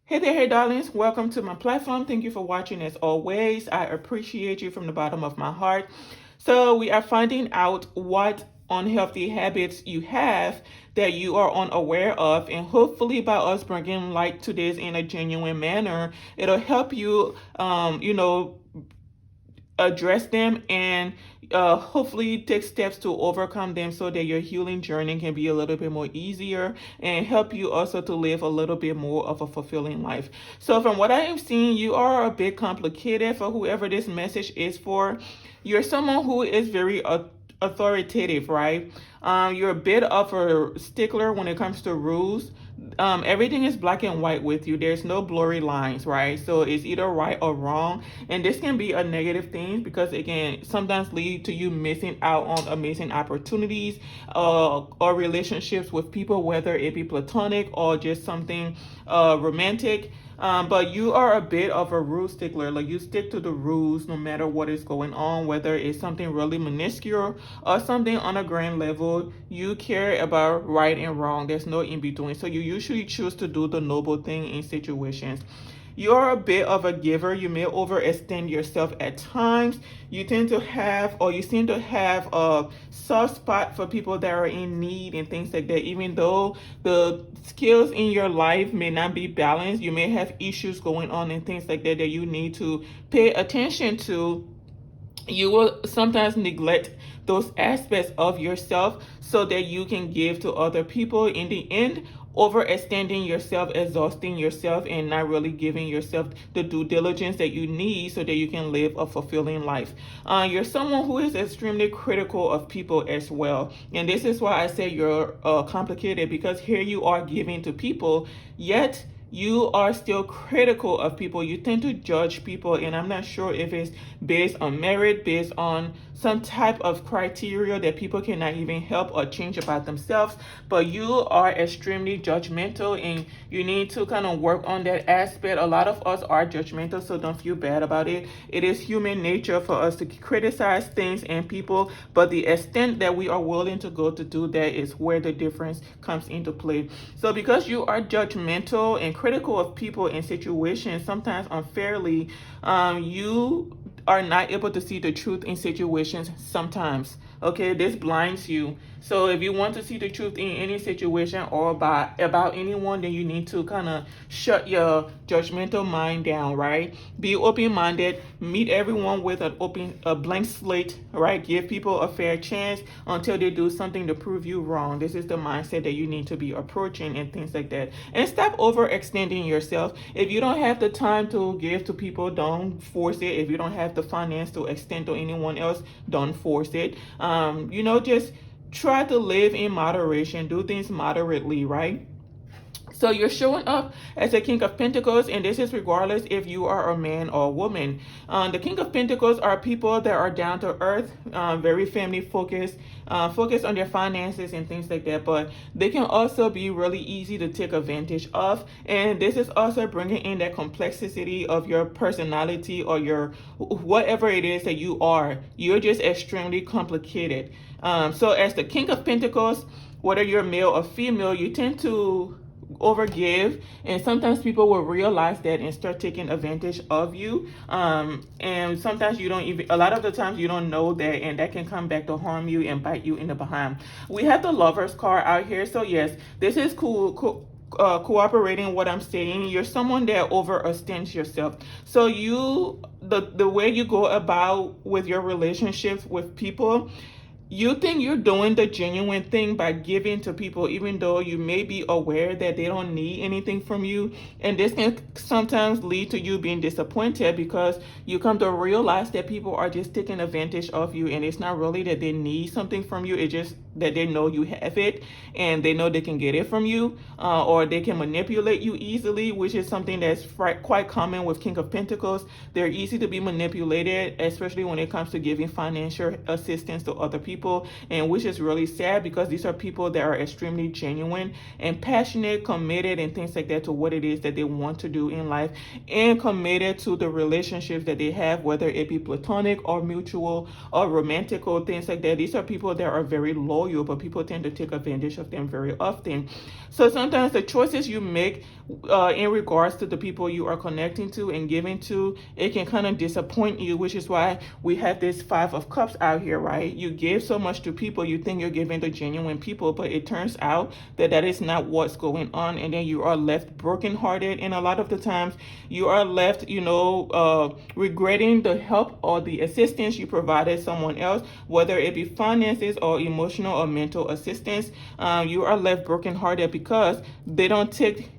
Hey there, hey darlings. Welcome to my platform. Thank you for watching as always. I appreciate you from the bottom of my heart. So, we are finding out what unhealthy habits you have that you are unaware of, and hopefully, by us bringing light to this in a genuine manner, it'll help you, address them and hopefully take steps to overcome them so that your healing journey can be a little bit more easier and help you also to live a little bit more of a fulfilling life. So, from what I am seeing, you are a bit complicated for whoever this message is for. You're someone who is very authoritative, right? You're a bit of a stickler when it comes to rules. Everything is black and white with you. There's no blurry lines, right? So it's either right or wrong, and this can be a negative thing because again, sometimes lead to you missing out on amazing opportunities or relationships with people, whether it be platonic or just something romantic. But you are a bit of a rule stickler. Like you stick to the rules no matter what is going on, whether it's something really minuscule or something on a grand level. You care about right and wrong. There's no in between. So you usually choose to do the noble thing in situations. You're a bit of a giver. You may overextend yourself at times. You tend to have, or you seem to have, a soft spot for people that are in need and things like that. Even though the skills in your life may not be balanced, you may have issues going on and things like that that you need to pay attention to. You will sometimes neglect those aspects of yourself so that you can give to other people. In the end, overextending yourself, exhausting yourself, and not really giving yourself the due diligence that you need so that you can live a fulfilling life. You're someone who is extremely critical of people as well. And this is why I say you're complicated, because here you are giving to people, yet you are still critical of people. You tend to judge people, and I'm not sure if it's based on merit, based on some type of criteria that people cannot even help or change about themselves. But you are extremely judgmental, and you need to kind of work on that aspect. A lot of us are judgmental, so don't feel bad about it. It is human nature for us to criticize things and people, but the extent that we are willing to go to do that is where the difference comes into play. So because you are judgmental and critical of people and situations, sometimes unfairly, you are not able to see the truth in situations sometimes. Okay, this blinds you. So if you want to see the truth in any situation or about anyone, then you need to kind of shut your judgmental mind down, right? Be open-minded, meet everyone with a blank slate, right? Give people a fair chance until they do something to prove you wrong. This is the mindset that you need to be approaching and things like that. And stop overextending yourself. If you don't have the time to give to people, don't force it. If you don't have the finance to extend to anyone else, don't force it. Just try to live in moderation, do things moderately, right? So you're showing up as a King of Pentacles, and this is regardless if you are a man or a woman. The King of Pentacles are people that are down to earth, very family focused, focused on their finances and things like that. But they can also be really easy to take advantage of. And this is also bringing in that complexity of your personality or your whatever it is that you are. You're just extremely complicated. So as the King of Pentacles, whether you're male or female, you tend to overgive, and sometimes people will realize that and start taking advantage of you, and sometimes you don't even, a lot of the times you don't know that, and that can come back to harm you and bite you in the behind. We have the Lovers card out here, so yes, this is cooperating what I'm saying. You're someone that overextends yourself. So the way you go about with your relationships with people, you think you're doing the genuine thing by giving to people, even though you may be aware that they don't need anything from you. And this can sometimes lead to you being disappointed because you come to realize that people are just taking advantage of you. And it's not really that they need something from you, it's just that they know you have it and they know they can get it from you, or they can manipulate you easily, which is something that's quite common with King of Pentacles. They're easy to be manipulated, especially when it comes to giving financial assistance to other people. people, and which is really sad because these are people that are extremely genuine and passionate, committed, and things like that to what it is that they want to do in life, and committed to the relationships that they have, whether it be platonic or mutual or romantic or things like that. These are people that are very loyal, but people tend to take advantage of them very often. So sometimes the choices you make in regards to the people you are connecting to and giving to, it can kind of disappoint you, which is why we have this Five of Cups out here, right? You give so much to people, you think you're giving to genuine people, but it turns out that that is not what's going on, and then you are left brokenhearted, and a lot of the times you are left, regretting the help or the assistance you provided someone else, whether it be finances or emotional or mental assistance. You are left brokenhearted because they don't take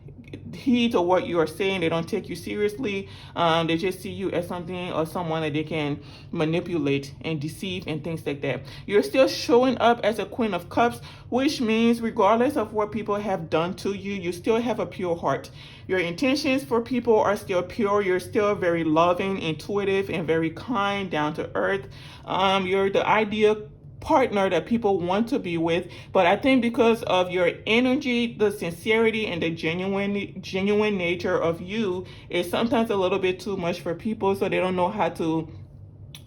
heed to what you are saying. They don't take you seriously. They just see you as something or someone that they can manipulate and deceive and things like that. You're still showing up as a Queen of Cups, which means regardless of what people have done to you, you still have a pure heart. Your intentions for people are still pure. You're still very loving, intuitive, and very kind, down to earth. You're the ideal partner that people want to be with, but I think because of your energy, the sincerity, and the genuine nature of you is sometimes a little bit too much for people, so they don't know how to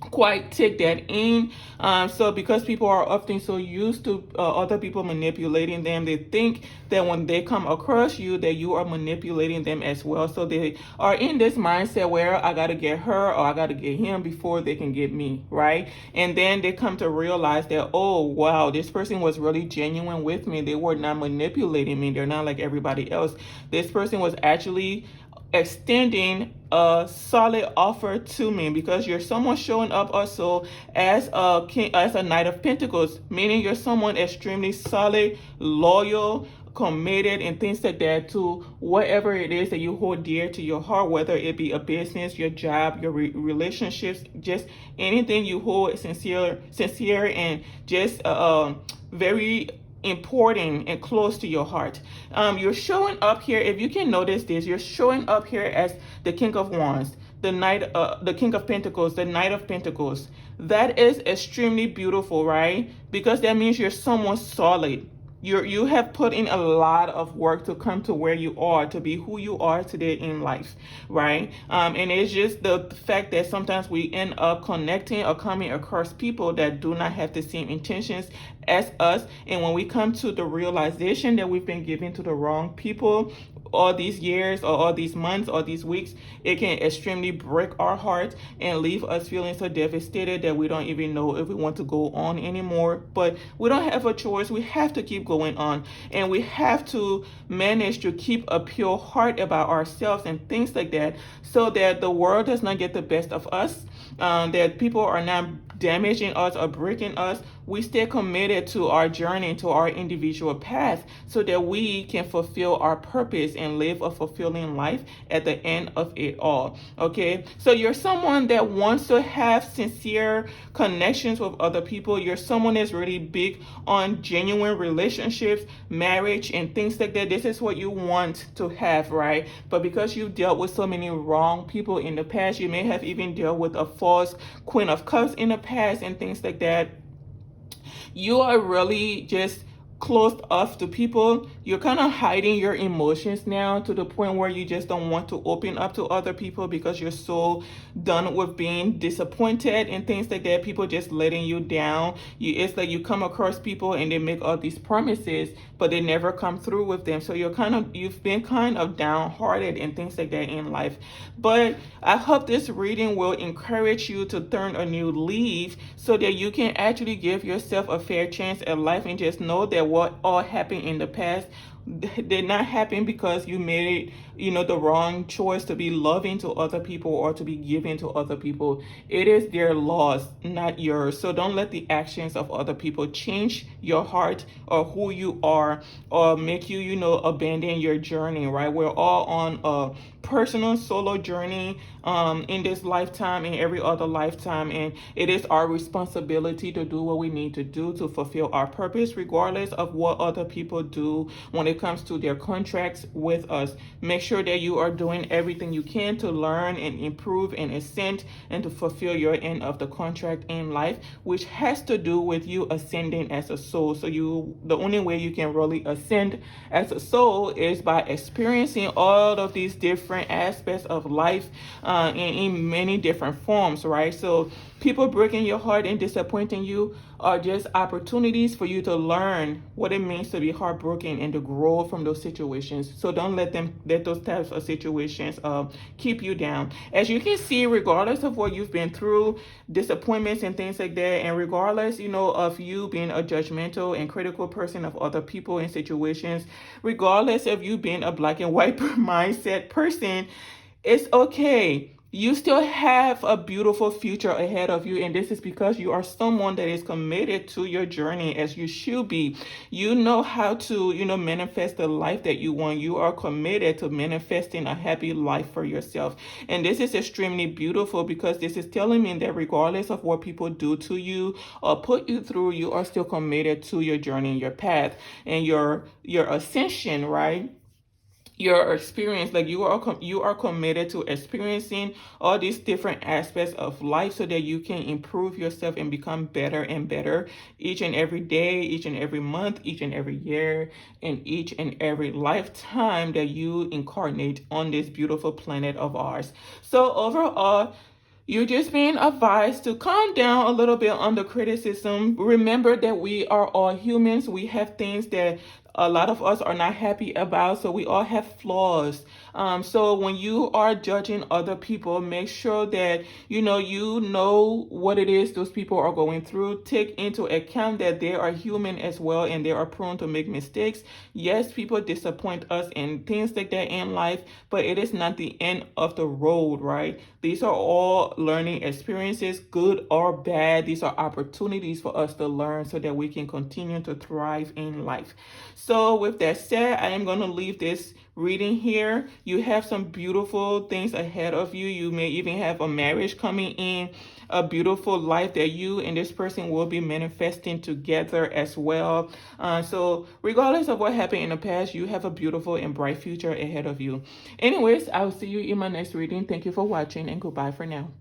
quite take that in. So because people are often so used to other people manipulating them, they think that when they come across you, that you are manipulating them as well. So they are in this mindset where I gotta get her or I gotta get him before they can get me, right? And then they come to realize that, oh wow, this person was really genuine with me. They were not manipulating me. They're not like everybody else. This person was actually extending a solid offer to me, because you're someone showing up also as a king, as a Knight of Pentacles, meaning you're someone extremely solid, loyal, committed, and things like that to whatever it is that you hold dear to your heart, whether it be a business, your job, your relationships, just anything you hold sincere and just very important and close to your heart. You're showing up here, if you can notice this, you're showing up here as the King of Wands, the King of Pentacles, the Knight of Pentacles. That is extremely beautiful, right? Because that means you're someone solid. You have put in a lot of work to come to where you are, to be who you are today in life, right? And it's just the fact that sometimes we end up connecting or coming across people that do not have the same intentions as us. And when we come to the realization that we've been giving to the wrong people all these years or all these months or these weeks, it can extremely break our heart and leave us feeling so devastated that we don't even know if we want to go on anymore. But we don't have a choice. We have to keep going on, and we have to manage to keep a pure heart about ourselves and things like that, so that the world does not get the best of us, that people are not damaging us or breaking us. We stay committed to our journey, to our individual path, so that we can fulfill our purpose and live a fulfilling life at the end of it all. Okay, so you're someone that wants to have sincere connections with other people. You're someone that's really big on genuine relationships, marriage, and things like that. This is what you want to have, right? But because you've dealt with so many wrong people in the past, you may have even dealt with a false Queen of Cups in the past and things like that. You are really just closed off to people. You're kind of hiding your emotions now, to the point where you just don't want to open up to other people because you're so done with being disappointed and things like that. People just letting you down. It's like you come across people and they make all these promises, but they never come through with them. So you've been kind of downhearted and things like that in life. But I hope this reading will encourage you to turn a new leaf, so that you can actually give yourself a fair chance at life, and just know that what all happened in the past did not happen because you made the wrong choice to be loving to other people or to be giving to other people. It is their loss, not yours. So don't let the actions of other people change your heart or who you are, or make you abandon your journey, right? We're all on a personal solo journey in this lifetime and every other lifetime, and it is our responsibility to do what we need to do to fulfill our purpose, regardless of what other people do when it comes to their contracts with us. Make sure that you are doing everything you can to learn and improve and ascend and to fulfill your end of the contract in life, which has to do with you ascending as a soul. So the only way you can really ascend as a soul is by experiencing all of these different aspects of life in many different forms, right? So people breaking your heart and disappointing you are just opportunities for you to learn what it means to be heartbroken and to grow from those situations. So don't let those types of situations keep you down. As you can see, regardless of what you've been through, disappointments and things like that, and regardless, of you being a judgmental and critical person of other people and situations, regardless of you being a black and white mindset person, it's okay. You still have a beautiful future ahead of you, and this is because you are someone that is committed to your journey as you should be. You know how to, manifest the life that you want. You are committed to manifesting a happy life for yourself. And this is extremely beautiful because this is telling me that regardless of what people do to you or put you through, you are still committed to your journey, your path, and your ascension, right? Your experience, like you are committed to experiencing all these different aspects of life so that you can improve yourself and become better and better each and every day, each and every month, each and every year, and each and every lifetime that you incarnate on this beautiful planet of ours. So overall, you're just being advised to calm down a little bit on the criticism. Remember that we are all humans. We have things that a lot of us are not happy about, so we all have flaws. So when you are judging other people, make sure that you know what it is those people are going through. Take into account that they are human as well and they are prone to make mistakes. Yes, people disappoint us and things like that in life, but it is not the end of the road, right? These are all learning experiences, good or bad. These are opportunities for us to learn so that we can continue to thrive in life. So with that said, I am going to leave this reading here. You have some beautiful things ahead of you. You may even have a marriage coming in, a beautiful life that you and this person will be manifesting together as well. So regardless of what happened in the past, you have a beautiful and bright future ahead of you. Anyways, I'll see you in my next reading. Thank you for watching and goodbye for now.